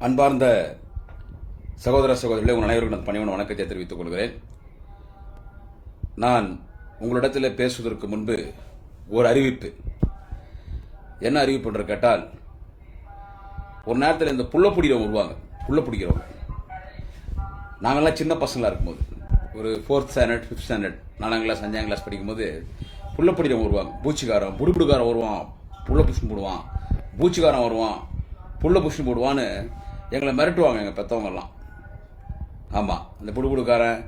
அன்பார்ந்த சகோதர சகோதரிகளே, உங்கள் அனைவருக்கும் பணிவான வணக்கத்தை தெரிவித்துக் கொள்கிறேன். நான் உங்களிடத்தில் பேசுவதற்கு முன்பு ஒரு அறிவிப்பு. என்ன அறிவிப்பு என்று கேட்டால், ஒரு நேரத்தில் இந்த புள்ள பிடிக்கிறவங்க வருவாங்க. புள்ள பிடிக்கிறவங்க நாங்கள்லாம் சின்ன பசங்களாக இருக்கும்போது, ஒரு 4th ஸ்டாண்டர்ட் 5th ஸ்டாண்டர்ட் 4ஆம் கிளாஸ் 5ஆம் கிளாஸ் படிக்கும்போது புள்ள பிடிக்கிறவங்க வருவாங்க. பூச்சிக்காரன் புடுபுடுக்காரன் வருவான், புள்ள புஷ்ணு போடுவான். பூச்சிக்காரன் வருவான், புள்ள புஷ்ணு போடுவான்னு எங்களை மிரட்டுவாங்க எங்கள் பெற்றவங்கெல்லாம். ஆமாம், இந்த புடுபுடுக்காரன்,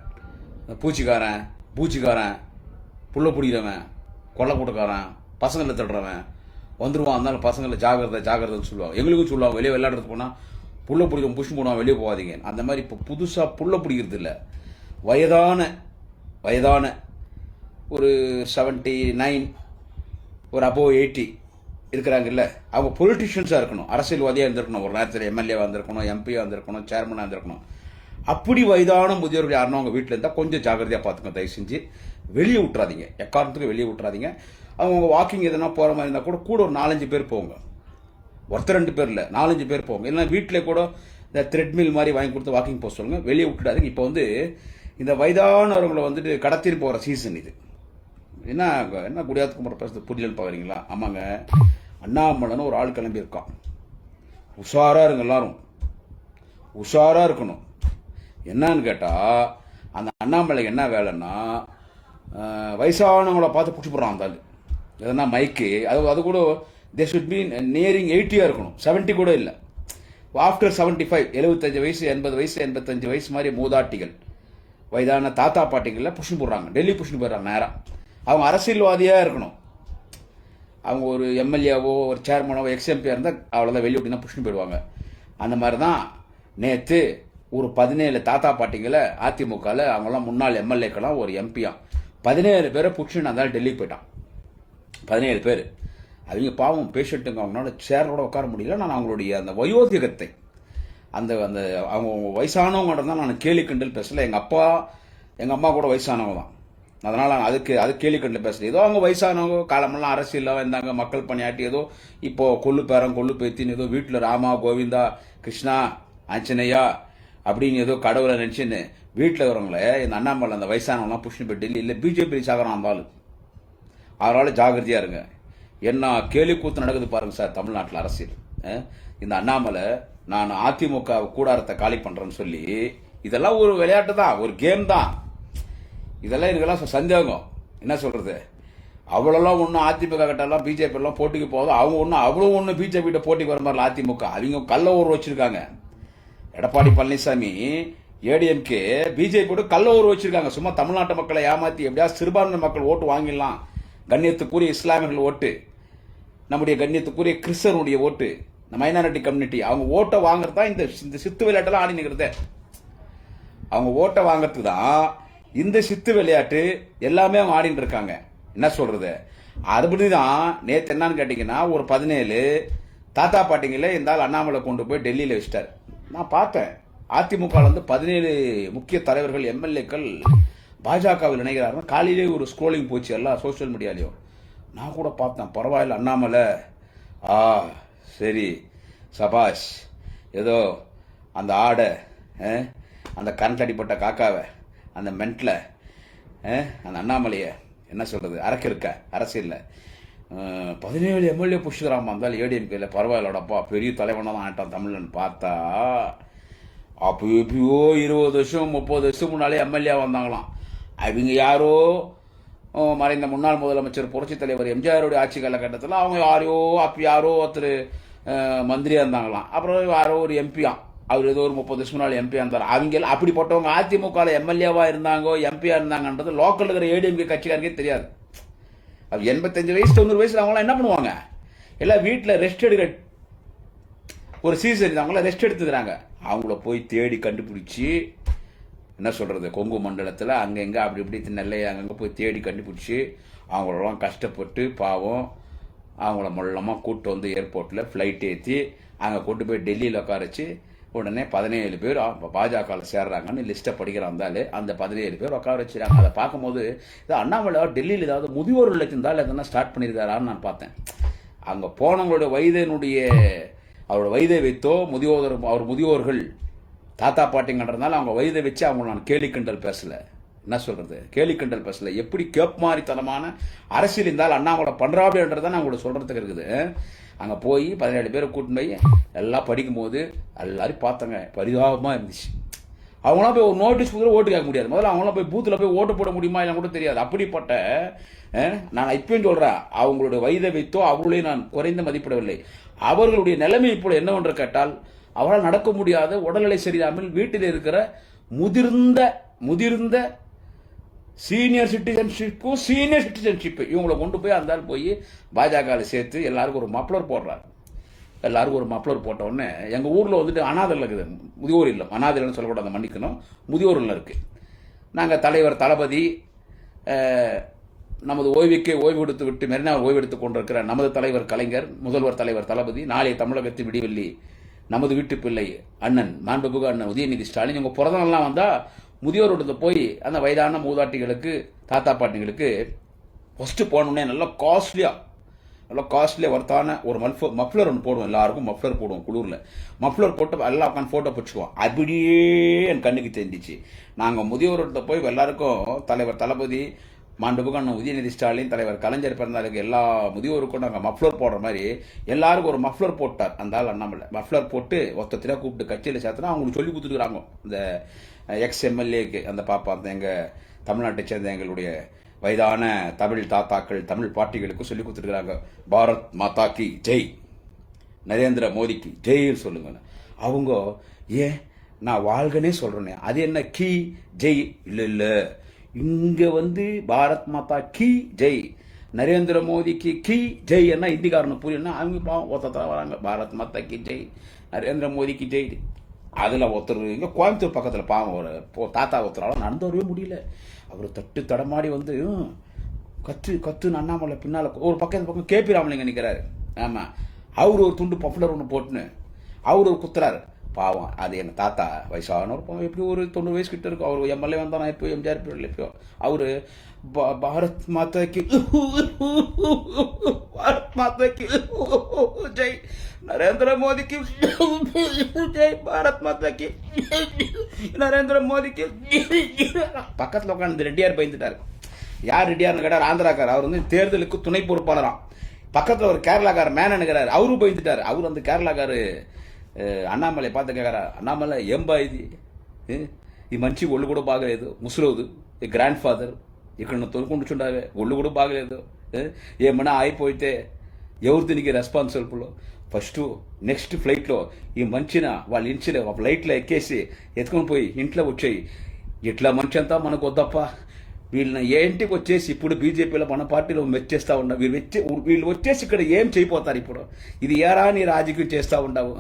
பூச்சிக்காரன், பூச்சிக்காரன், புள்ள பிடிக்கிறவன், கொல்லை கூட்டக்காரன், பசங்களை தடுறவன் வந்துடுவான். அதனால பசங்களை ஜாகிரதை ஜாகிரதைன்னு சொல்லுவாங்க. எங்களுக்கும் சொல்லுவாங்க, வெளியே விளையாடுறதுக்கு போனால் புள்ள பிடிக்கும் புஷ்ணு போடுவான், வெளியே போகாதீங்க. அந்த மாதிரி இப்போ புதுசாக புள்ள பிடிக்கிறது இல்லை. வயதான ஒரு 79 ஒரு அபோவ் 80 இருக்கிறாங்கல்ல, அவங்க பொலிட்டிஷியன்ஸாக இருக்கணும், அரசியல்வாதியாக இருந்திருக்கணும், ஒரு நேரத்தில் எம்எல்ஏவாக இருந்திருக்கணும், எம்பியாக இருந்திருக்கணும், சேர்மனாக இருந்திருக்கணும். அப்படி வயதான முதியோர்கள் யாருன்னா அவங்க வீட்டில் இருந்தால் கொஞ்சம் ஜாகிரதையாக பார்த்துங்க. தயவு செஞ்சு வெளியே விட்டுறாதீங்க, எக்காரணத்துக்கு வெளியே விட்டுறாதீங்க. அவங்க வாக்கிங் எதனா போகிற மாதிரி இருந்தால் கூட ஒரு 4-5 பேர் போங்க. ஒருத்தர் 2 பேர் இல்லை, 4-5 பேர் போங்க. இல்லைன்னா வீட்டில் கூட இந்த த்ரெட்மில் மாதிரி வாங்கி கொடுத்து வாக்கிங் போக சொல்லுங்கள். வெளியே விட்டுடாதீங்க. இப்போ இந்த வயதானவர்களை கடத்திட்டு போகிற சீசன் இது. என்ன குடியாத்துக்கு முறை பேசுறது புரியலன்னு பார்க்குறீங்களா? ஆமாங்க, அண்ணாமலைன்னு ஒரு ஆள் கிளம்பி இருக்கான். உஷாராக இருங்க, எல்லாரும் உஷாராக இருக்கணும். என்னன்னு கேட்டால், அந்த அண்ணாமலைக்கு என்ன வேலைன்னா, வயசானவங்களை பார்த்து பிடிச்சி போடுறான் அந்த ஆள். எதனா மைக்கு அது கூட தே ஷுட் பி நியரிங் 80 இருக்கணும், 70 கூட இல்லை. ஆஃப்டர் 75 75 வயசு 80 வயசு 85 வயசு மாதிரி மூதாட்டிகள், வயதான தாத்தா பாட்டிகளில் புஷ்ணு போடுறாங்க. டெல்லி புஷ்ணு போடுறாங்க நேரம். அவங்க அரசியல்வாதியாக இருக்கணும். அவங்க ஒரு எம்எல்ஏவோ ஒரு சேர்மனோ எக்ஸ்எம்பியாக இருந்தால் அவ்வளோதான், வெளியே விட்டுனா புஷ்ணு போயிடுவாங்க. அந்த மாதிரி தான் நேற்று ஒரு 17 தாத்தா பாட்டிங்களை அதிமுகவில், அவங்களாம் முன்னாள் எம்எல்ஏக்கெல்லாம் ஒரு எம்பியா 17 பேரை புஷ்ணு இருந்தாலும் டெல்லிக்கு போயிட்டான். 17 பேர். அவங்க பாவம் பேஷண்ட்டுங்க, அவங்களால சேரோட உட்கார முடியல. நான் அவங்களுடைய அந்த வயோதிகத்தை, அந்த அந்த அவங்க வயசானவங்க தான் நான் கேலி கிண்டல் பேசல. எங்கள் அம்மா கூட வயசானவங்க தான். அதனால் அது கேலி கண்டில் பேசல. ஏதோ அவங்க வயசானவங்க காலமெல்லாம் அரசியலில் வந்தாங்க, மக்கள் பணியாட்டி, ஏதோ இப்போது கொள்ளு பேரன் கொள்ளு பேத்தின்னு ஏதோ வீட்டில் ராமா கோவிந்தா கிருஷ்ணா ஆஞ்சநேயா அப்படின்னு ஏதோ கடவுளை நினச்சின்னு வீட்டில் இருக்கிறவங்கள இந்த அண்ணாமலை அந்த வயசானவங்களாம் புஷ்ணு போய் டெல்லி இல்லை பிஜேபி சாகரம் இருந்தாலும். அதனால் ஜாகிரதையாக இருங்க. என்ன கேலி கூத்து நடக்குது பாருங்க சார் தமிழ்நாட்டில் அரசியல். இந்த அண்ணாமலை நான் அதிமுக கூடாரத்தை காலி பண்ணுறேன்னு சொல்லி, இதெல்லாம் ஒரு விளையாட்டு தான், ஒரு கேம் தான். இதெல்லாம் எனக்கெல்லாம் சந்தேகம். என்ன சொல்றது, அவ்வளோலாம் ஒன்றும் அதிமுக கிட்டலாம் பிஜேபி எல்லாம் போட்டிக்கு போதும். அவங்க அவ்வளோ பிஜேபி கிட்ட போட்டிக்கு வர மாதிரி அதிமுக அவங்க கள்ள ஊர் வச்சிருக்காங்க. எடப்பாடி பழனிசாமி ஏடிஎம்கே பிஜேபியோட கள்ள ஊர் வச்சிருக்காங்க. சும்மா தமிழ்நாட்டு மக்களை ஏமாத்தி எப்படியா சிறுபான்மை மக்கள் ஓட்டு வாங்கிடலாம். கண்ணியத்துக்குரிய இஸ்லாமியர்கள் ஓட்டு, நம்முடைய கண்ணியத்துக்குரிய கிறிஸ்தவனுடைய ஓட்டு, இந்த மைனாரிட்டி கம்யூனிட்டி அவங்க ஓட்டை வாங்குறது தான் இந்த சித்து விளையாட்டெல்லாம் ஆடி நிற்கிறது. அவங்க ஓட்டை வாங்கறதுக்கு தான் இந்த சித்து விளையாட்டு எல்லாமே அவங்க ஆடிட்டு இருக்காங்க. என்ன சொல்றது, அதுபடி தான் நேற்று என்னன்னு கேட்டீங்கன்னா, ஒரு 17 தாத்தா பாட்டிங்கள இந்த ஆள் அண்ணாமலை கொண்டு போய் டெல்லியில் வச்சிட்டார். நான் பார்த்தேன், அதிமுக 17 முக்கிய தலைவர்கள் எம்எல்ஏக்கள் பாஜகவில் இணைகிறார்கள். காலையிலே ஒரு ஸ்க்ரோலிங் போச்சு எல்லா சோசியல் மீடியாலையும். நான் கூட பார்த்தேன், பரவாயில்ல அண்ணாமலை, சரி சபாஷ், ஏதோ அந்த ஆடை, அந்த கரண்ட் அடிப்பட்ட காக்காவை, அந்த மென்ட்ல அந்த அண்ணாமலையை என்ன சொல்றது அறக்கிருக்க அரசியலில் 17 எம்எல்ஏ புஷ்கிறாமா இருந்தாலும் ஏடிஎம்கேல. பரவாயில்லடப்பா, பெரிய தலைவனாக தான் ஆட்டான் தமிழ்னு பார்த்தா, அப்போ எப்பயோ 20 வருஷம் 30 வருஷம் முன்னாலே எம்எல்ஏ வந்தாங்களாம். அவங்க யாரோ மறைந்த முன்னாள் முதலமைச்சர் புரட்சித் தலைவர் எம்ஜிஆருடைய ஆட்சி காலகட்டத்தில் அவங்க யாரோ ஒருத்தர் மந்திரியாக இருந்தாங்களாம். அப்புறம் யாரோ ஒரு எம்பியா, அவர் ஏதோ ஒரு 30 வருஷம் முன்னாள் எம்பியா இருந்தார். அவங்க அப்படிப்பட்டவங்க அதிமுக எம்எல்ஏவா இருந்தாங்க எம்பியா இருந்தாங்கன்றது லோக்கல் இருக்கிற ஏடிஎம்கே கட்சிக்காரருக்கே தெரியாது. அது 85 வயசு 90 வயசுல அவங்களாம் என்ன பண்ணுவாங்க, எல்லாம் வீட்டில் ரெஸ்ட் எடுக்க ஒரு சீசன் அவங்களாம் ரெஸ்ட் எடுத்துக்கிறாங்க. அவங்கள போய் தேடி கண்டுபிடிச்சி, என்ன சொல்றது, கொங்கு மண்டலத்தில் அங்கே எங்கே அப்படி இப்படி நெல்லை அங்கங்கே போய் தேடி கண்டுபிடிச்சி அவங்களெல்லாம் கஷ்டப்பட்டு பாவம் அவங்கள மொல்லமாக கூப்பிட்டு ஏர்போர்ட்டில் ஃப்ளைட் ஏற்றி அங்கே கொண்டு போய் டெல்லியில் உட்கார வச்சு உடனே 17 பேர் பாஜகவில் சேர்றாங்கன்னு லிஸ்ட்டை படிக்கிறாந்தாலே அந்த 17 பேர் உட்கார வச்சுறாங்க. அதை பார்க்கும்போது இது அண்ணாமலை டெல்லியில் ஏதாவது முதியோர் இல்லத்தின் இருந்தால் எதனா ஸ்டார்ட் பண்ணியிருக்காரான்னு நான் பார்த்தேன். அங்கே போனவங்களுடைய வயதினுடைய அவரோட வயதை வைத்தோ அவர் முதியோர்கள் தாத்தா பாட்டிங்கன்றதுனால அவங்க வயதை வச்சு அவங்க நான் கேலி கிண்டல் பேசல. என்ன சொல்றது, கேலி கிண்டல் பேசல. எப்படி கேப் மாதிரித்தனமான அரசியல் இருந்தால் அண்ணாமலை பண்றாப்டின்றதான் நான் உங்களுக்கு சொல்றதுக்கு இருக்குது. அங்கே போய் 17 பேரை கூட்டின்னு போய் எல்லாம் படிக்கும்போது எல்லாரும் பார்த்தாங்க, பரிதாபமாக இருந்துச்சு. அவங்களாம் போய் ஒரு நோட்டீஸ் கொடுத்து ஓட்டு கேட்க முடியாது. முதல்ல அவங்களாம் போய் பூத்தில் போய் ஓட்டு போட முடியுமா இல்லை கூட தெரியாது. அப்படிப்பட்ட நான் இப்பயும் சொல்கிறேன், அவங்களுடைய வயதை வைத்தோ அவர்களையும் நான் குறைந்த மதிப்பிடவில்லை. அவர்களுடைய நிலைமை இப்போ என்னவென்று கேட்டால், அவரால் நடக்க முடியாத, உடல்நிலை சரியில்லாமல் வீட்டில் இருக்கிற முதிர்ந்த சீனியர் சிட்டிசன்ஷிப்பு இவங்களை கொண்டு போய் அந்த போய் பாஜகவில் சேர்த்து எல்லாருக்கும் ஒரு மப்ளர் போடுறாரு. எல்லாருக்கும் ஒரு மப்ளர் போட்ட உடனே எங்கள் ஊரில் வந்துட்டு அனாதையில் இருக்குது, முதியோர் இல்லம். அனாதைன்னு சொல்லக்கூடாது, மன்னிக்கணும், முதியோர் இல்லம் இருக்குது. நாங்கள் தலைவர் தளபதி, நமது ஓய்வுக்கே ஓய்வு எடுத்து விட்டு மெரினாவில் ஓய்வு எடுத்துக் கொண்டிருக்கிற நமது தலைவர் கலைஞர், முதல்வர் தலைவர் தளபதி, நாளைய தமிழகத்து விடிவெள்ளி நமது வீட்டு பிள்ளை அண்ணன் மாண்புமிகு அண்ணன் உதயநிதி ஸ்டாலின் இவங்க பிறந்தநாள்லாம் வந்தால் முதியோரோட போய் அந்த வயதான மூதாட்டிகளுக்கு தாத்தா பாட்டிகளுக்கு ஃபஸ்ட்டு போனோடனே நல்லா காஸ்ட்லியாக வர்த்தான ஒரு மஃப்ளர் ஒன்று போடுவோம். எல்லாருக்கும் மஃப்ளர் போடுவோம். குளூரில் மஃப்ளர் போட்டு எல்லாம் உட்காந்து ஃபோட்டோ பிடிச்சிக்குவோம். அப்படியே என் கண்ணுக்கு தெரிஞ்சிச்சு. நாங்கள் முதியோர்கிட்ட போய் எல்லாருக்கும் தலைவர் தளபதி, மாண்புமிகு அண்ணன் உதயநிதி ஸ்டாலின், தலைவர் கலைஞர் பிறந்தாருக்கு எல்லா முதியோருக்கும் நாங்கள் மஃப்ளர் போடுற மாதிரி எல்லாருக்கும் ஒரு மஃப்ளர் போட்டார் அந்த ஆள் அண்ணாமலை. மஃப்ளர் போட்டு ஒருத்தத்தில கூப்பிட்டு கட்சியில் சேர்த்துனா அவங்களுக்கு சொல்லி கொடுத்துருக்குறாங்க. இந்த எக்ஸ்எம்எல்ஏக்கு அந்த பாப்பா, அந்த எங்கள் தமிழ்நாட்டை சேர்ந்த எங்களுடைய வயதான தமிழ் தாத்தாக்கள், தமிழ் பாட்டிகளுக்கு சொல்லி கொடுத்துருக்குறாங்க. பாரத் மாதா கி ஜெய், நரேந்திர மோடிக்கு ஜெய்ன்னு சொல்லுங்க. அவங்க ஏன் நான் வாழ்கனே சொல்றேனே, அது என்ன கி ஜெய்? இல்லை, இங்க வந்து பாரத் மாதா கி ஜெய், நரேந்திர மோடிக்கு கி ஜெய் என்ன இந்திக்காரனு புரியணும். அவங்க பாவம் ஒருத்தர வராங்க, பாரத் மாதா கி ஜெய், நரேந்திர மோடிக்கு ஜெய். அதில் ஒருத்தர் இங்கே கோயம்புத்தூர் பக்கத்தில் பாவம் ஒரு தாத்தா ஒருத்தரால் நடந்து வரவே முடியல. அவர் தட்டு தடமாடி வந்து கத்துன்னு அண்ணாமலை பின்னால் ஒரு பக்கம் கேபி ராமலிங்க நிற்கிறாரு. ஆமாம், அவர் ஒரு துண்டு பஃப்லர் ஒன்று போட்டுன்னு அவர் ஒரு குத்துறாரு. பாவம், அது எங்கள் தாத்தா வயசானவர், பாவம் எப்படி ஒரு 90 வயசு கிட்ட இருக்கும். அவர் எம்எல்ஏ வந்தானா எப்போ, எம்ஜிஆர் பீரியட்ல எப்போ அவர் பாரத் மாதாக்கு பாரத் மாதாக்கு ஜெய், நரேந்திர மோடிக்கு ஜெய், பாரத் மாதாக்கு நரேந்திர மோடிக்கு. பக்கத்தில் உட்காந்து ரெட்டியார் பயந்துட்டார். யார் ரெட்டியார்னு கேட்டார், ஆந்திராக்கார். அவர் வந்து தேர்தலுக்கு துணை பொறுப்பாளராம். பக்கத்தில் ஒரு கேரளாக்கார் மேனனுங்கிறார், அவரும் பயந்துட்டார். அவர் அந்த கேரளாக்காரு అన్నామలై పాత కేకరా అన్నామలై ఏం బా ఈ మంచి ఒళ్ళు కూడా బాగలేదు, ముసలోదు, ఈ గ్రాండ్ ఫాదర్ ఇక్కడ నువ్వు తొలుకుంటుచుండావే, ఒళ్ళు కూడా బాగలేదు, ఏమన్నా అయిపోతే ఎవరు దీనికి రెస్పాన్సిబుల్? ఫస్ట్ నెక్స్ట్ ఫ్లైట్లో ఈ మంచిన వాళ్ళు ఇంచిన ఫ్లైట్లో ఎక్కేసి ఎత్తుకొని పోయి ఇంట్లో వచ్చాయి. ఇట్లా మంచి అంతా మనకు వద్దప్ప. వీళ్ళని ఏంటికి వచ్చేసి ఇప్పుడు బీజేపీలో మన పార్టీలో మెచ్చేస్తూ ఉన్నావు. వీళ్ళు వచ్చేసి ఇక్కడ ఏం చేయపోతారు ఇప్పుడు? ఇది ఏరా నీ రాజకీయం చేస్తూ ఉండవు?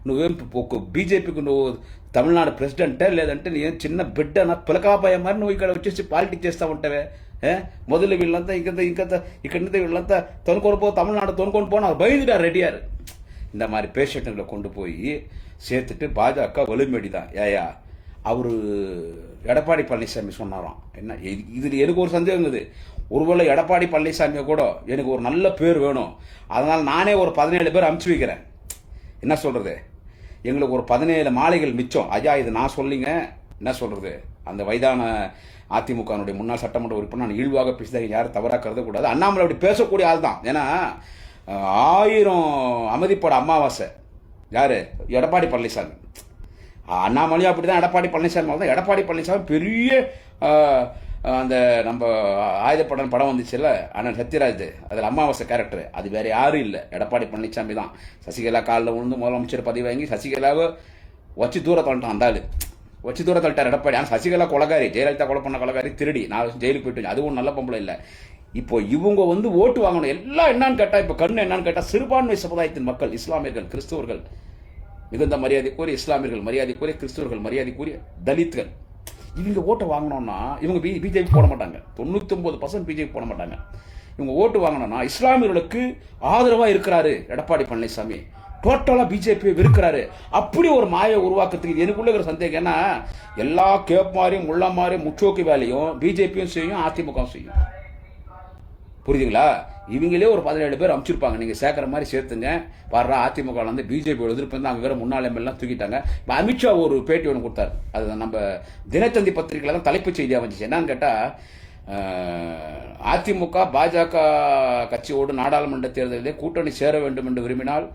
నువ్వేం బీజేపీకి నువ్వు తమిళనాడు ప్రెసిడెంటే, లేదంటే నీ చిన్న బిడ్డ నా పిలకాపాయ మరి నువ్వు ఇక్కడ వచ్చేసి పాలిటిక్స్ చేస్తూ ఉంటావే? முதல்ல வீళ్ళంతా இக்கிட்ட வீళ్ళంతా தொன்கொண்டு போ, தமிழ்நாடு தொன்கொண்டு போனால் பயந்துட்டார் ரெடியார். இந்த மாதிரி பேஷண்ட்டுகளை கொண்டு போய் சேர்த்துட்டு பாஜக வலுமேடி தான். ஏயா அவர் எடப்பாடி பழனிசாமி சொன்னாராம். என்ன இதில் எனக்கு ஒரு சந்தேகம் இருக்குது. ஒருவேளை எடப்பாடி பழனிசாமியை கூட எனக்கு ஒரு நல்ல பேர் வேணும், அதனால் நானே ஒரு 17 பேர் அனுப்பிச்சு வைக்கிறேன். என்ன சொல்கிறது, எங்களுக்கு ஒரு 17 மாலைகள் மிச்சம். ஐயா இது நான் சொல்லிங்க. என்ன சொல்கிறது, அந்த வயதான அதிமுகனுடைய முன்னாள் சட்டமன்ற உறுப்பினர் நான் இழிவாக பேசிதான் யாரும் தவறாக கருதக்கூடாது. அண்ணாமலை அப்படி பேசக்கூடிய ஆள் தான். ஏன்னா 1000 அமைதிப்பட அமாவாசை யார்? எடப்பாடி பழனிசாமி. அண்ணாமலையும் அப்படி தான், எடப்பாடி பழனிசாமி தான். எடப்பாடி பழனிசாமி பெரிய அந்த நம்ம ஆயுதப்படம் படம் வந்துச்சுல்ல, அண்ணன் சத்யராஜ், அதில் அமாவாசை கேரக்டர், அது வேற யாரும் இல்லை, எடப்பாடி பழனிசாமி தான். சசிகலா காலில் விழுந்து முதலமைச்சர் பதவி வாங்கி சசிகலாவை வச்சு தூர தள்ளிட்டான். அந்த ஆள் வச்சு தூர தள்ளிட்டார் எடப்பாடி. ஆனால் சசிகலா கொலகாரி, ஜெயலலிதா கொலை பண்ண கொலகாரி, திருடி, நான் ஜெயிலுக்கு போயிட்டு அதுவும் நல்ல பொம்பளை இல்லை. இப்போ இவங்க வந்து ஓட்டு வாங்கணும். எல்லாம் என்னன்னு கேட்டால், இப்போ கண்ணு என்னன்னு கேட்டால், சிறுபான்மை சமுதாயத்தின் மக்கள், இஸ்லாமியர்கள், கிறிஸ்தவர்கள், மிகுந்த மரியாதைக்குரிய இஸ்லாமியர்கள், மரியாதைக்குரிய கிறிஸ்தவர்கள், மரியாதைக்குரிய தலித்கள், இவங்க ஓட்டை வாங்கணும்னா இவங்க பிஜேபி போட மாட்டாங்க. 99% பிஜேபி போட மாட்டாங்க. இவங்க ஓட்டு வாங்கணும்னா இஸ்லாமியர்களுக்கு ஆதரவாக இருக்கிறாரு எடப்பாடி பழனிசாமி, டோட்டலாக பிஜேபியை விற்கிறாரு. அப்படி ஒரு மாயை உருவாக்கத்துக்கு எனக்குள்ள இருக்கிற சந்தேகம். ஏன்னா எல்லா கேப் மாதிரியும் முள்ள மாதிரியும் முச்சோக்கு வேலையும் பிஜேபியும் செய்யும், அதிமுகவும் செய்யும். புரியுதுங்களா? இவங்களே ஒரு 17 பேர் அனுப்பிச்சிருப்பாங்க, நீங்கள் சேர்க்குற மாதிரி சேர்த்துங்க. பாடுறா அதிமுக வந்து பிஜேபியோட எதிர்ப்பு வந்து அங்கே வேற முன்னாள் எம்எல்லாம் தூக்கிட்டாங்க. இப்போ அமித்ஷா ஒரு பேட்டி ஒன்று கொடுத்தாரு, அது நம்ம தினத்தந்தி பத்திரிகையில் தான் தலைப்புச் செய்தியாக வந்துச்சு. என்னன்னு கேட்டால், அதிமுக பாஜக கட்சியோடு நாடாளுமன்ற தேர்தலிலே கூட்டணி சேர வேண்டும் என்று விரும்பினால்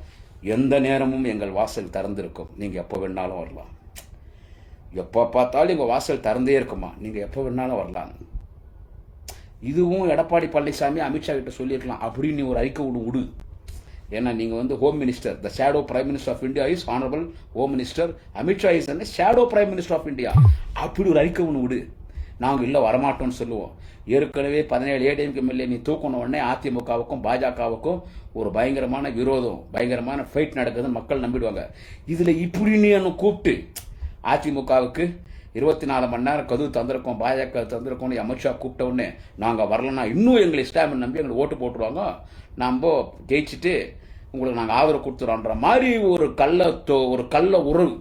எந்த நேரமும் எங்கள் வாசல் திறந்திருக்கும், நீங்கள் எப்போ வேணாலும் வரலாம். எப்போ பார்த்தாலும் எங்கள் வாசல் திறந்தே இருக்குமா, நீங்கள் எப்போ வேணாலும் வரலாம். இதுவும் எடப்பாடி பழனிசாமி அமித்ஷா கிட்ட சொல்லியிருக்கலாம் அப்படின்னு ஒரு அறிக்கை விடு. ஏன்னா நீங்கள் வந்து home minister, the shadow prime minister of India is honourable home minister, Amit Shah is shadow prime minister of India. அப்படி ஒரு அறிக்கை ஒன்று விடு. நாங்கள் இல்லை வரமாட்டோம்னு சொல்லுவோம். ஏற்கனவே 17 ஏடிஎம்கே எம்எல்ஏ நீ தூக்கணும் உடனே அதிமுகவுக்கும் பாஜகவுக்கும் ஒரு பயங்கரமான விரோதம், பயங்கரமான ஃபைட் நடக்குதுன்னு மக்கள் நம்பிடுவாங்க. இதில் இப்படின்னு கூப்பிட்டு அதிமுகவுக்கு 24 மணி நேரம் கதவு தந்திருக்கோம், பாஜக தந்திருக்கோம்னு அமித்ஷா கூப்பிட்ட உடனே நாங்கள் வரலன்னா இன்னும் எங்களை இஸ்லாமிய நம்பி எங்களுக்கு ஓட்டு போட்டுருவாங்க, நம்ம ஜெயிச்சுட்டு உங்களுக்கு நாங்கள் ஆதரவு கொடுத்துறோன்ற மாதிரி ஒரு கள்ள உறவு.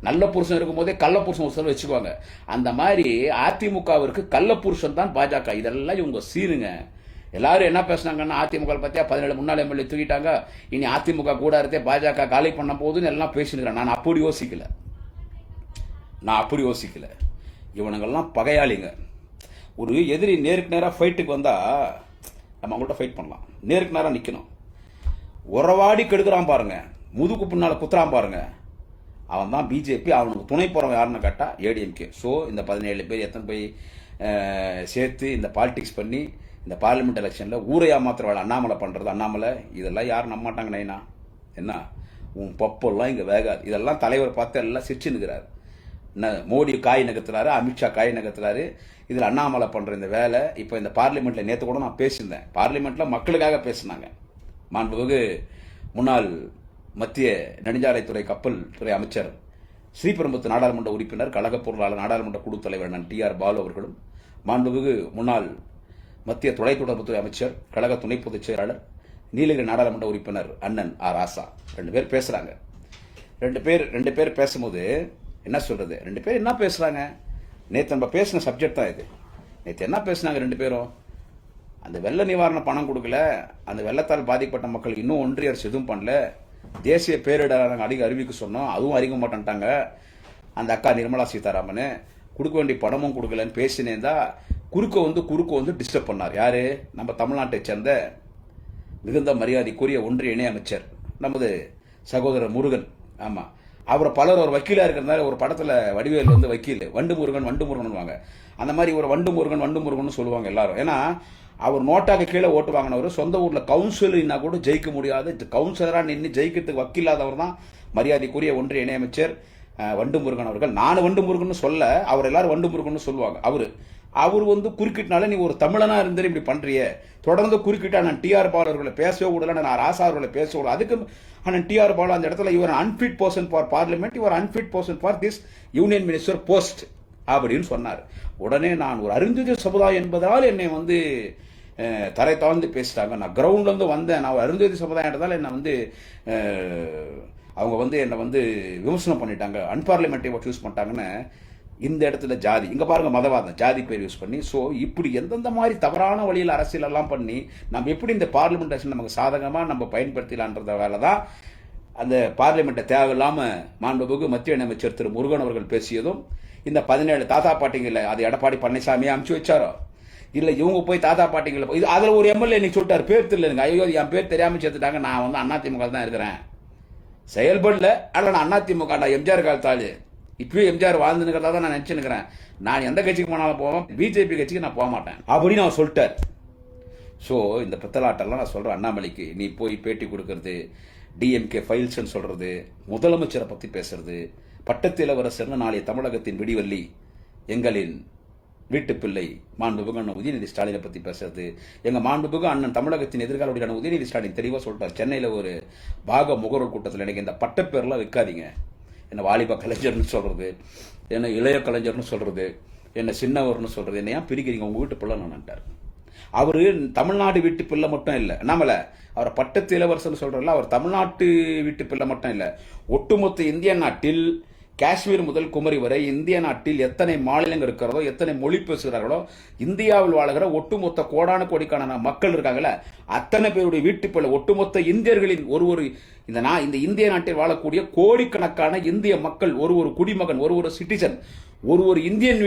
நல்ல புருஷன் இருக்கும் போதே கள்ள புருஷன் ஒரு சொல்ல வச்சுக்குவாங்க. அந்த மாதிரி அதிமுகவிற்கு கள்ள புருஷன் தான் பாஜக. இதெல்லாம் இவங்க சீனுங்க. எல்லாரும் என்ன பேசுனாங்கன்னா, அதிமுக பத்தியா 17 முன்னாள் எம்எல்ஏ தூக்கிட்டாங்க, இனி அதிமுக கூட இருந்தே பாஜக காலி பண்ண போதுன்னு எல்லாம் பேசினுக்கிறேன். நான் அப்படி யோசிக்கல. இவனுங்கெல்லாம் பகையாளிங்க. ஒரு எதிரி நேருக்கு நேராக ஃபைட்டுக்கு வந்தால் நம்ம அவங்கள்ட்ட ஃபைட் பண்ணலாம். நேருக்கு நேராக நிற்கணும். உறவாடி கெடுக்கிறான் பாருங்க, முதுகு பின்னால் குத்துறான் பாருங்க, அவன் தான் பிஜேபி. அவனுக்கு துணை போகிறவன் யாருன்னு கேட்டால் ஏடிஎம்கே. ஸோ இந்த 17 பேர் எத்தனை போய் சேர்த்து இந்த பாலிடிக்ஸ் பண்ணி இந்த பார்லிமெண்ட் எலெக்ஷனில் ஊரையா மாத்திர வேலை அண்ணாமலை பண்ணுறது. அண்ணாமலை இதெல்லாம் யாரும் நம்ப மாட்டாங்க. நைனா என்ன உன் பப்பெல்லாம் இங்கே வேகாது. இதெல்லாம் தலைவர் பார்த்து எல்லாம் சிரிச்சுன்னுக்கிறார். என்ன மோடி காய் நகர்த்துறாரு, அமித்ஷா காய் நகர்த்துறாரு. இதில் அண்ணாமலை பண்ணுற இந்த வேலை இப்போ இந்த பார்லிமெண்ட்டில் நேற்று கூட நான் பேசியிருந்தேன். பார்லிமெண்ட்டில் மக்களுக்காக பேசினாங்க. மாண்புமிகு முன்னாள் மத்திய நெடுஞ்சாலைத்துறை கப்பல் துறை அமைச்சர், ஸ்ரீபெரும்புத்தூர் நாடாளுமன்ற உறுப்பினர், கழக பொருளாளர், நாடாளுமன்ற குழு தலைவர் டிஆர் பாலு அவர்களும், மாண்புமிகு முன்னாள் மத்திய தொலைத்தொடர்புத்துறை அமைச்சர், கழக துணை பொதுச் செயலாளர், நீலகிரி நாடாளுமன்ற உறுப்பினர் அண்ணன் ஆர் ராசா 2 பேர் பேசுறாங்க. 2 பேர் பேசும்போது என்ன சொல்றது, 2 பேர் என்ன பேசுறாங்க? நேற்று நம்ம பேசின சப்ஜெக்ட் தான் இது. நேற்று என்ன பேசுனாங்க 2 பேரும்? அந்த வெள்ள நிவாரண பணம் கொடுக்கல, அந்த வெள்ளத்தால் பாதிக்கப்பட்ட மக்களுக்கு இன்னும் ஒன்றிய அரசு எதுவும் பண்ணல, தேசிய பேரிடர் அதிக அறிவிக்க சொன்னோம், அதுவும் அறிவிக்க மாட்டேன்ட்டாங்க. அந்த அக்கா நிர்மலா சீதாராமன் கொடுக்க வேண்டிய பணமும் கொடுக்கலன்னு பேசினேந்தா குறுக்க வந்து டிஸ்டர்ப் பண்ணார். யாரு? நம்ம தமிழ்நாட்டை சேர்ந்த மிகுந்த மரியாதைக்குரிய ஒன்றிய இணை அமைச்சர் நமது சகோதரர் முருகன். ஆமா, அவர் பலர் ஒரு வக்கீலா இருக்கிறதால ஒரு படத்துல வடிவேல் வந்து வக்கீல் வண்டு முருகன் வாங்க. அந்த மாதிரி ஒரு வண்டு முருகன் சொல்லுவாங்க எல்லாரும். ஏன்னா அவர் நோட்டாக்கு கீழே ஓட்டு வாங்கினவர், சொந்த ஊர்ல கவுன்சிலர்னா கூட ஜெயிக்க முடியாது, கவுன்சிலரா நின்று ஜெயிக்கிறதுக்கு வக்கீலாதவர் தான் மரியாதைக்குரிய ஒன்றிய இணையமைச்சர் வண்டு முருகன் அவர்கள். நான் வண்டு முருகன் சொல்ல, அவர் எல்லாரும் வண்டு முருகன் சொல்லுவாங்க. அவர் வந்து குறுக்கிட்டனால நீ ஒரு தமிழனா இருந்தாலும் இப்படி பண்றிய, தொடர்ந்து குறுக்கிட்டா நான் டிஆர் பாலு அவர்களை பேசவே கூடல, நான் ராசா அவர்களை பேச கூடாது. அதுக்கு ஆனால் டிஆர் பாலு அந்த இடத்துல இவர் அன்ஃபிட் பர்சன் ஃபார் பார்லிமெண்ட், இவர் unfit person for this union minister post அப்படின்னு சொன்னார். உடனே நான் ஒரு அருந்ததி சமுதாயம் என்பதால் என்னை வந்து தரை தாழ்ந்து பேசிட்டாங்க. நான் கிரவுண்ட்ல இருந்து வந்தேன், நான் அருந்ததி சமுதாயன்றதால என்னை வந்து அவங்க வந்து என்னை வந்து விமர்சனம் பண்ணிட்டாங்க, அன்பார்லிமெண்ட்ரி வாட் யூஸ் பண்ணிட்டாங்கன்னு. இந்த இடத்துல ஜாதி, இங்க பாருங்க மதவாதம், ஜாதி பேர் யூஸ் பண்ணி. ஸோ இப்படி எந்தெந்த மாதிரி தவறான வழியில் அரசியல் எல்லாம் பண்ணி நம்ம எப்படி இந்த பார்லிமெண்ட் நமக்கு சாதகமா நம்ம பயன்படுத்தலான்ற வேலை தான். அந்த பார்லிமெண்ட்டை தேவையில்லாம மாண்புமிகு மத்திய இணையமைச்சர் திரு முருகன் அவர்கள் பேசியதும், இந்த 17 தாத்தா பாட்டிங்களை அது எடப்பாடி பழனிசாமி அனுப்பிச்சு வச்சாரோ இல்ல இவங்க போய் தாத்தா பாட்டிங்களை இது அதுல ஒரு எம்எல்ஏ இன்னைக்கு சொல்லிட்டாரு, பேர் தெரியல, ஐயோ என் பேர் தெரியாம சேர்த்துட்டாங்க, நான் வந்து அதிமுக தான் இருக்கிறேன், செயல்படல, அல்ல நான் அதிமுக எம்ஜிஆர் காலத்தாள், இப்பயும் எம்ஜிஆர் வாழ்ந்துங்கிறதா தான் நான் நினைச்சுக்கிறேன், நான் எந்த கட்சிக்கு போனாலும் போவேன், பிஜேபி கட்சிக்கு நான் போக மாட்டேன் அப்படின்னு அவர் சொல்லிட்டார். ஸோ இந்த பித்தலாட்டெல்லாம் நான் சொல்றேன், அண்ணாமலைக்கு நீ போய் பேட்டி கொடுக்கறது, டிஎம்கே ஃபைல்ஸ் சொல்றது, முதலமைச்சரை பத்தி பேசுறது, பட்டத்து இளவரசர் நாளைய தமிழகத்தின் விடிவள்ளி எங்களின் வீட்டு பிள்ளை மாண்புமிகு அண்ணன் உதயநிதி ஸ்டாலினை பத்தி பேசுறது, எங்க மாண்புமிகு அண்ணன் தமிழகத்தின் எதிர்கால உதயநிதி ஸ்டாலின் தெளிவா சொல்லிட்டார். சென்னையில ஒரு பாக முகர்வோர் கூட்டத்தில் எனக்கு இந்த பட்டப்பேர்லாம் வைக்காதீங்க, என்ன வாலிப கலைஞர்னு சொல்றது, என்ன இளைய கலைஞர்னு சொல்றது, என்ன சின்னவர்னு சொல்றது, என்ன ஏன் பிரிக்கிறீங்க, உங்க வீட்டு பிள்ளை நான்ட்டார். அவரு தமிழ்நாடு வீட்டு பிள்ளை மட்டும் இல்ல, நம்மள அவர் பட்டத்து இளவரசர் சொல்றல, அவர் தமிழ்நாட்டு வீட்டு பிள்ளை மட்டும் இல்ல, ஒட்டுமொத்த இந்திய நாட்டில் காஷ்மீர் முதல் குமரி வரை இந்திய நாட்டில் எத்தனை மாநிலங்கள் இருக்கிறதோ, எத்தனை மொழி பேசுகிறார்களோ, இந்தியாவில் வாழ்கிற ஒட்டுமொத்த கோடான கோடிக்கான மக்கள் இருக்காங்கல்ல, அத்தனை பேருடைய வீட்டுப்பிள்ளை, ஒட்டுமொத்த இந்தியர்களின் ஒரு இந்த இந்திய நாட்டில் வாழக்கூடிய கோடிக்கணக்கான இந்திய மக்கள், ஒரு குடிமகன், ஒரு சிட்டிசன், ஒரு இந்தியன்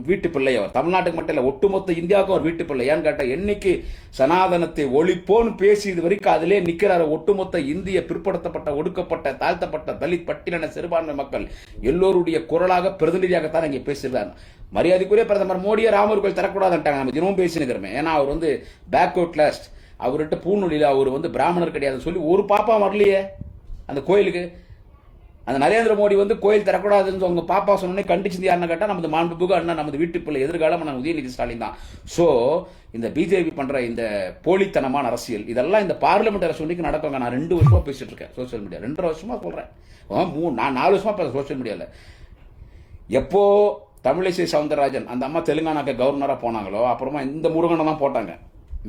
வீட்டு பிள்ளை அவர். தமிழ்நாட்டுக்கு மட்டும் இல்ல, ஒட்டுமொத்த இந்தியாவுக்கும் ஒரு வீட்டு பிள்ளை. ஏன்னு கேட்டா, என்னைக்கு சனாதனத்தை ஒழிப்போன்னு பேசி இது வரைக்கும் அதிலே நிக்கிறார ஒட்டுமொத்த இந்திய பிற்படுத்தப்பட்ட, ஒடுக்கப்பட்ட, தாழ்த்தப்பட்ட, தலித், பட்டியலின, சிறுபான்மை மக்கள் எல்லோருடைய குரலாக பிரதிநிதியாகத்தான் இங்கே பேசுகிறார். மரியாதைக்குரிய பிரதமர் மோடியை ராமர் கோயில் தரக்கூடாதுன்ட்டாங்க. நம்ம தினமும் பேசினுக்கிறோமே. ஏன்னா அவர் பேக்வர்ட் கிளாஸ், அவர்கிட்ட பூநொழியில் அவர் பிராமணர் கிடையாது சொல்லி ஒரு பாப்பா வரலையே அந்த கோயிலுக்கு. அந்த நரேந்திர மோடி கோயில் தரக்கூடாதுன்னு அவங்க பாப்பா சொன்னே கண்டிச்சு யாருன்னு கேட்டால் நமது மாண்புமிகு அண்ணா, நமது வீட்டுக்குள்ள எதிர்காலம் உதயநிதி ஸ்டாலின் தான். ஸோ இந்த பிஜேபி பண்ற இந்த போலித்தனமான அரசியல் இதெல்லாம் இந்த பார்லிமெண்ட் அரசு நடக்குங்க. நான் 2 வருஷமா பேசிட்டு இருக்கேன் சோசியல் மீடியா, 2.5 வருஷமா சொல்றேன். நான் 4 வருஷமா பேச சோசியல் மீடியாவில். எப்போ தமிழிசை சவுந்தரராஜன் அந்த அம்மா தெலுங்கானாக்கு கவர்னரா போனாங்களோ, அப்புறமா இந்த முருகனை தான் போட்டாங்க.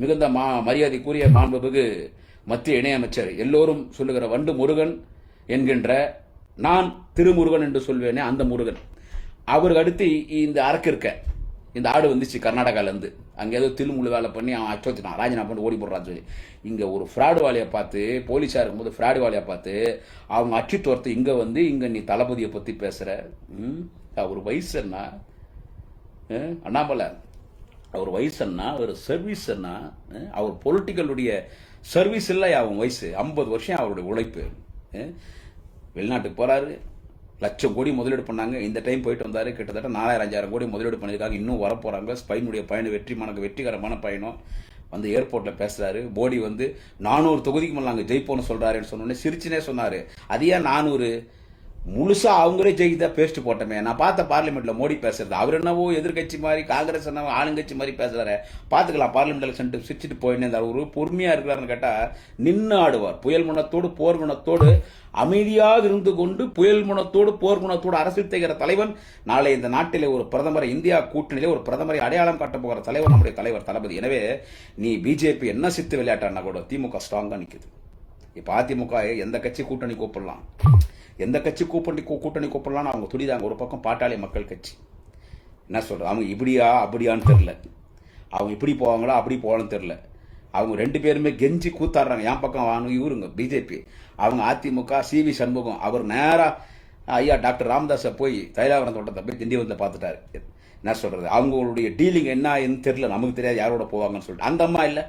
மிகுந்த மரியாதைக்குரிய மாண்புமிகு மத்திய இணையமைச்சர், எல்லோரும் சொல்லுகிற வண்டு முருகன் என்கின்ற, நான் திருமுருகன் என்று சொல்வேனே அந்த முருகன், அவருக்கு அடுத்து இந்த அரக்கு இருக்க இந்த ஆடு வந்துச்சு கர்நாடகாலேருந்து. அங்கே ஏதோ திருமுழு வேலை பண்ணி அவன் அச்சோத்தினான், ராஜினா பண்ணி ஓடி போடுறான்னு சொல்லி. இங்கே ஒரு ஃப்ராடு வாலியை பார்த்து, போலீஸாக இருக்கும்போது ஃப்ராடு வாலியை பார்த்து அவங்க அச்சு தோர்த்து இங்கே நீ தளபதியை பற்றி பேசுகிற. அவர் வயசு என்ன அண்ணாமலை, அவர் வயசு என்ன, அவர் சர்வீஸ் என்ன, அவர் பொலிட்டிக்கலுடைய சர்வீஸ் இல்லை. அவன் வயசு 50 வருஷம் அவருடைய உழைப்பு. வெளிநாட்டுக்கு போறாரு, லட்சம் கோடி முதலீடு பண்ணாங்க. இந்த டைம் போயிட்டு வந்தாரு, கிட்டத்தட்ட 4000-5000 கோடி முதலீடு பண்ணியிருக்காங்க. இன்னும் வர போறாங்க. ஸ்பெயினுடைய பயணம் வெற்றிகரமான பயணம். ஏர்போர்ட்ல பேசுறாரு. மோடி 400 தொகுதிக்கு மேல நாங்க ஜெயிப்போம்னு சொல்றாருன்னு சொன்னோன்னே சிரிச்சுனே சொன்னாரு. அது ஏன் 400 முழுசா அவங்களே ஜெயித்தா பேஸ்ட் போட்டமே. நான் பார்த்த பார்லிமெண்ட்ல மோடி பேசுறது, அவர் என்னவோ எதிர்கட்சி மாதிரி, காங்கிரஸ் என்னவோ ஆளுங்கட்சி மாதிரி பேசுறாரு. பாத்துக்கலாம், பார்லிமெண்ட் எலெக்ஷன் சிரிச்சுட்டு போயின்னு ஒரு பொறுமையா இருக்கிறாருன்னு கேட்டா நின்று ஆடுவார். புயல் குணத்தோடு போர் குணத்தோடு அமைதியாக இருந்து கொண்டு புயல் குணத்தோடு போர் குணத்தோடு அரசியல் செய்கிற தலைவன் நாளை இந்த நாட்டிலே ஒரு பிரதமரை, இந்தியா கூட்டணியிலே ஒரு பிரதமரை அடையாளம் காட்ட போகிற தலைவர் நம்முடைய தலைவர் தளபதி. எனவே நீ பிஜேபி என்ன சித்து விளையாட்டானா கூட திமுக ஸ்ட்ராங்கா நிக்குது. இப்ப அதிமுக எந்த கட்சி கூட்டணி கூப்பிடலாம், எந்த கட்சி கூட்டணி கூப்பிடலான்னு அவங்க துடிதாங்க. ஒரு பக்கம் பாட்டாளி மக்கள் கட்சி என்ன சொல்றது, அவங்க இப்படியா அப்படியான்னு தெரியல, அவங்க இப்படி போவாங்களா அப்படி போவான்னு தெரியல. அவங்க 2 பேருமே கெஞ்சி கூத்தாடுறாங்க, என் பக்கம் வாங்க இவருங்க பிஜேபி. அவங்க அதிமுக சிவி சண்முகம், அவர் நேரா ஐயா டாக்டர் ராமதாஸை போய் தைலாவரம் தோட்டத்தை போய் திண்டிவனத்தில் பார்த்துட்டாரு. என்ன சொல்றது, அவங்களுடைய டீலிங் என்னன்னு தெரியல, நமக்கு தெரியாது யாரோட போவாங்கன்னு சொல்லிட்டு. அந்த அம்மா இல்லை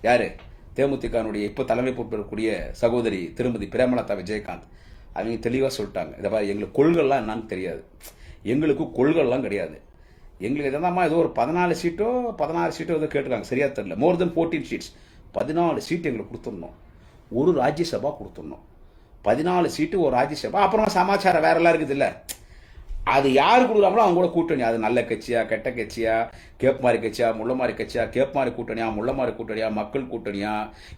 யாரு, தேமுதிகனுடைய இப்போ தலைமை பொறுப்பிருக்கக்கூடிய சகோதரி திருமதி பிரேமலதா விஜயகாந்த், அவங்க தெளிவாக சொல்லிட்டாங்க, இதை பாரு எங்களுக்கு கொள்கைலாம் என்னன்னு தெரியாது, எங்களுக்கு கொள்கைலாம் கிடையாது, எங்களுக்கு எதாம்மா ஏதோ ஒரு 14 சீட்டோ 16 சீட்டோ ஏதோ கேட்டிருக்காங்க, சரியா தெரியல. மோர் தென் 14 சீட்ஸ், 14 சீட் எங்களுக்கு கொடுத்துடணும், ஒரு ராஜ்யசபா கொடுத்துடணும், 14 சீட்டு ஒரு ராஜ்யசபா. அப்புறமா சமாச்சாரம் வேற எல்லாம் இருக்குது இல்லை, அது யார் கொடுக்குறாங்களோ அவங்க கூட கூட்டணி. அது நல்ல கட்சியா கெட்ட கட்சியா, கேப்மாரி கட்சியா முள்ளமாரி கட்சியா, கேப்மாரி கூட்டணியா முள்ளமாரி கூட்டணியா, மக்கள் கூட்டணியா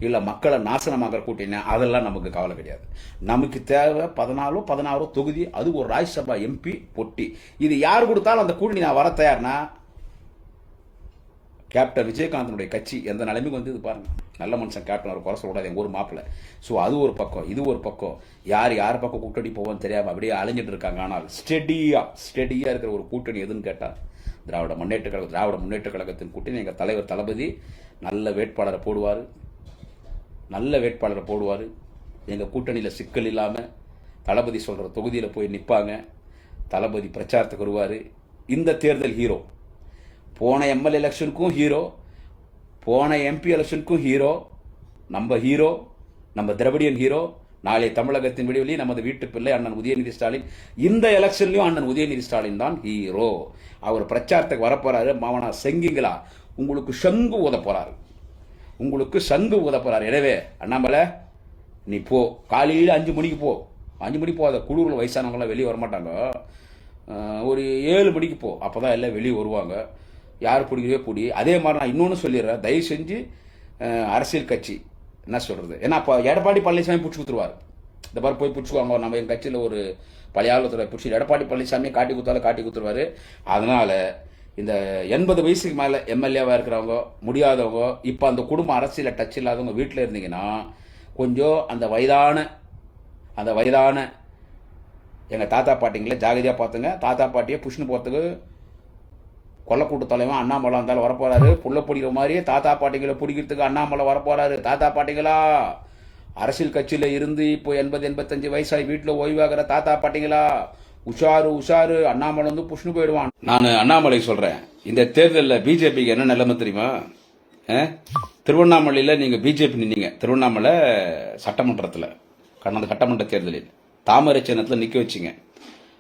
இல்லை மக்களை நாசனமாக்குற கூட்டணியா, அதெல்லாம் நமக்கு கவலை கிடையாது. நமக்கு தேவை 14 தொகுதி, அது ஒரு ராஜ்யசபா எம்பி பொட்டி. இது யார் கொடுத்தாலும் அந்த கூட்டணி நான் வர தயார்னா, கேப்டன் விஜயகாந்தனுடைய கட்சி எந்த நிலைமைக்கு இது பாருங்க. நல்ல மனுஷன் கேப்டன், அவர் குறை சொல்லக்கூடாது, எங்கள் ஊர் மாப்பிள்ள. ஸோ அது ஒரு பக்கம், இது ஒரு பக்கம். யார் பக்கம் கூட்டணி போவோன்னு தெரியாமல் அப்படியே அலைஞ்சிட்டு இருக்காங்க. ஆனால் ஸ்டெடியாக இருக்கிற ஒரு கூட்டணி எதுன்னு கேட்டால் திராவிட முன்னேற்ற கழகத்தின் கூட்டணி. எங்கள் தலைவர் தளபதி நல்ல வேட்பாளரை போடுவார். எங்கள் கூட்டணியில் சிக்கல் இல்லாமல் தளபதி சொல்கிற தொகுதியில் போய் நிற்பாங்க. தளபதி பிரச்சாரத்துக்கு வருவார். இந்த தேர்தல் ஹீரோ, போன எம்எல்ஏ எலெக்ஷனுக்கும் ஹீரோ, போன எம்பி எலெக்ஷனுக்கும் ஹீரோ, நம்ம திராவிடியன் ஹீரோ. நாளை தமிழகத்தின் விடுதலை நமது வீட்டு பிள்ளை அண்ணன் உதயநிதி ஸ்டாலின். இந்த எலெக்ஷன்லயும் அண்ணன் உதயநிதி ஸ்டாலின் தான் ஹீரோ. அவர் பிரச்சாரத்துக்கு வரப்போறாரு. மாவனா செங்கிங்களா, உங்களுக்கு சங்கு ஊத போறாரு. எனவே அண்ணாமலை நீ போ, காலையில் 5 மணிக்கு போ. 5 மணிக்கு போகாத, குளூரில் வயசானவங்களாம் வெளியே வரமாட்டாங்க. ஒரு 7 மணிக்கு போ, அப்போதான் எல்லாம் வெளியே வருவாங்க. யார் பிடிக்கவே பிடி. அதே மாதிரி நான் இன்னொன்று சொல்லிடுறேன், தயவு செஞ்சு அரசியல் கட்சி என்ன சொல்றது, ஏன்னா அப்போ எடப்பாடி பழனிசாமி பிடிச்சி கொடுத்துருவார். இந்த மாதிரி போய் பிடிச்சிக்குவாங்க, நம்ம எங்கள் கட்சியில் ஒரு பழைய ஆளுத்துறை பிடிச்சி எடப்பாடி பழனிசாமி காட்டி கொடுத்துருவாரு. அதனால இந்த 80 வயசுக்கு மேலே எம்எல்ஏவாக இருக்கிறவங்க, முடியாதவங்க, இப்போ அந்த குடும்ப அரசியல டச் இல்லாதவங்க வீட்டில் இருந்தீங்கன்னா கொஞ்சம் அந்த வயதான எங்கள் தாத்தா பாட்டிங்களை ஜாகிரதையாக பார்த்துங்க. தாத்தா பாட்டியை புஷ்னு போகிறதுக்கு கொல்லக்கூட்டு தலைவன் அண்ணாமலை இருந்தாலும் வரப்போறாரு. புள்ள பிடிக்கிற மாதிரியே தாத்தா பாட்டிகளை பிடிக்கிறதுக்கு அண்ணாமலை வரப்போறாரு. தாத்தா பாட்டிங்களா, அரசியல் கட்சியில் இருந்து இப்போ 80-85 வயசாகி வீட்டில் ஓய்வாகிற தாத்தா பாட்டிங்களா, உஷாரு உஷாரு, அண்ணாமலை வந்து புஷ்னு போயிடுவான். நான் அண்ணாமலை சொல்றேன், இந்த தேர்தலில் பிஜேபிக்கு என்ன நிலைமை தெரியுமா? திருவண்ணாமலையில் நீங்கள் பிஜேபி நின்னீங்க. திருவண்ணாமலை சட்டமன்றத்தில் கடந்த சட்டமன்ற தேர்தலில் தாமரை சின்னத்தில் நிற்க வச்சிங்க.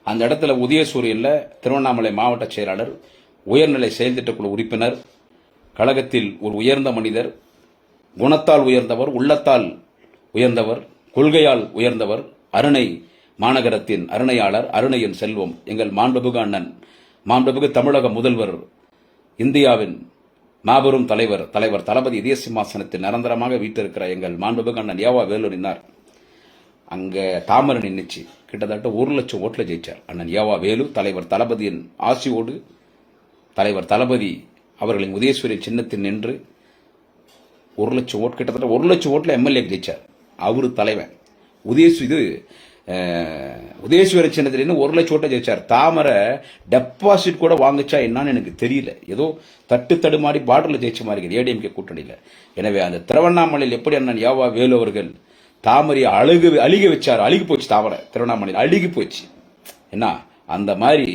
அந்த இடத்துல உதயசூரியனில் திருவண்ணாமலை மாவட்ட செயலாளர், உயர்நிலை செயல்திட்டக்குழு உறுப்பினர், கழகத்தில் ஒரு உயர்ந்த மனிதர், குணத்தால் உயர்ந்தவர், உள்ளத்தால் உயர்ந்தவர், கொள்கையால் உயர்ந்தவர், அருணை மாநகரத்தின் அருணையாளர், அருணையின் செல்வம், எங்கள் மாண்புமிகு அண்ணன், மாண்புமிகு தமிழக முதல்வர், இந்தியாவின் மாபெரும் தலைவர் தளபதி இதய சிம்மாசனத்தில் நிரந்தரமாக வீட்டிருக்கிற எங்கள் மாண்புமிகு அண்ணன் ஏவா வேலு நின்னார். அங்க தாமரை நின்றுச்சு. கிட்டத்தட்ட 1 லட்சம் ஓட்டுல ஜெயிச்சார் அண்ணன் ஏவா வேலு. தலைவர் தளபதியின் ஆசியோடு தலைவர் தளபதி அவர்களின் உதயசூரிய சின்னத்தில் நின்று 1 லட்சம் ஓட்டு, கிட்டத்தட்ட 1 லட்சம் ஓட்டுல எம்எல்ஏ ஜெயிச்சார். அவரு தலைவன் உதயசூரிய சின்னத்தில் 1 லட்சம் ஓட்டை ஜெயிச்சார். தாமரை டெபாசிட் கூட வாங்குச்சா என்னன்னு எனக்கு தெரியல. ஏதோ தடுமாறி பார்டர்ல ஜெயிச்ச மாதிரி ஏடிஎம்கே கூட்டணியில. எனவே அந்த திருவண்ணாமலையில் எப்படி அண்ணன் ஏவா வேலு அவர்கள் தாமரையை அழுக வச்சார். அழுகி போச்சு தாமரை, திருவண்ணாமலையில் அழுகி போச்சு. என்ன அந்த மாதிரி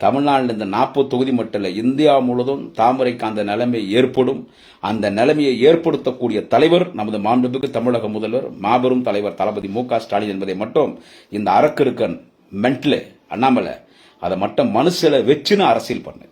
தமிழ்நாட்டில் இந்த 40 தொகுதி மட்டும் இல்லை, இந்தியா முழுவதும் தாமரைக்கு அந்த நிலைமை ஏற்படும். அந்த நிலைமையை ஏற்படுத்தக்கூடிய தலைவர் நமது மாண்புமிகு தமிழக முதல்வர், மாபெரும் தலைவர் தளபதி மு.க. ஸ்டாலின் என்பதை மட்டும் இந்த அரக்கிருக்கன் மென்டல் அண்ணாமலை அதை மட்டும் மனசுல வச்சுன்னு அரசியல் பண்ணு.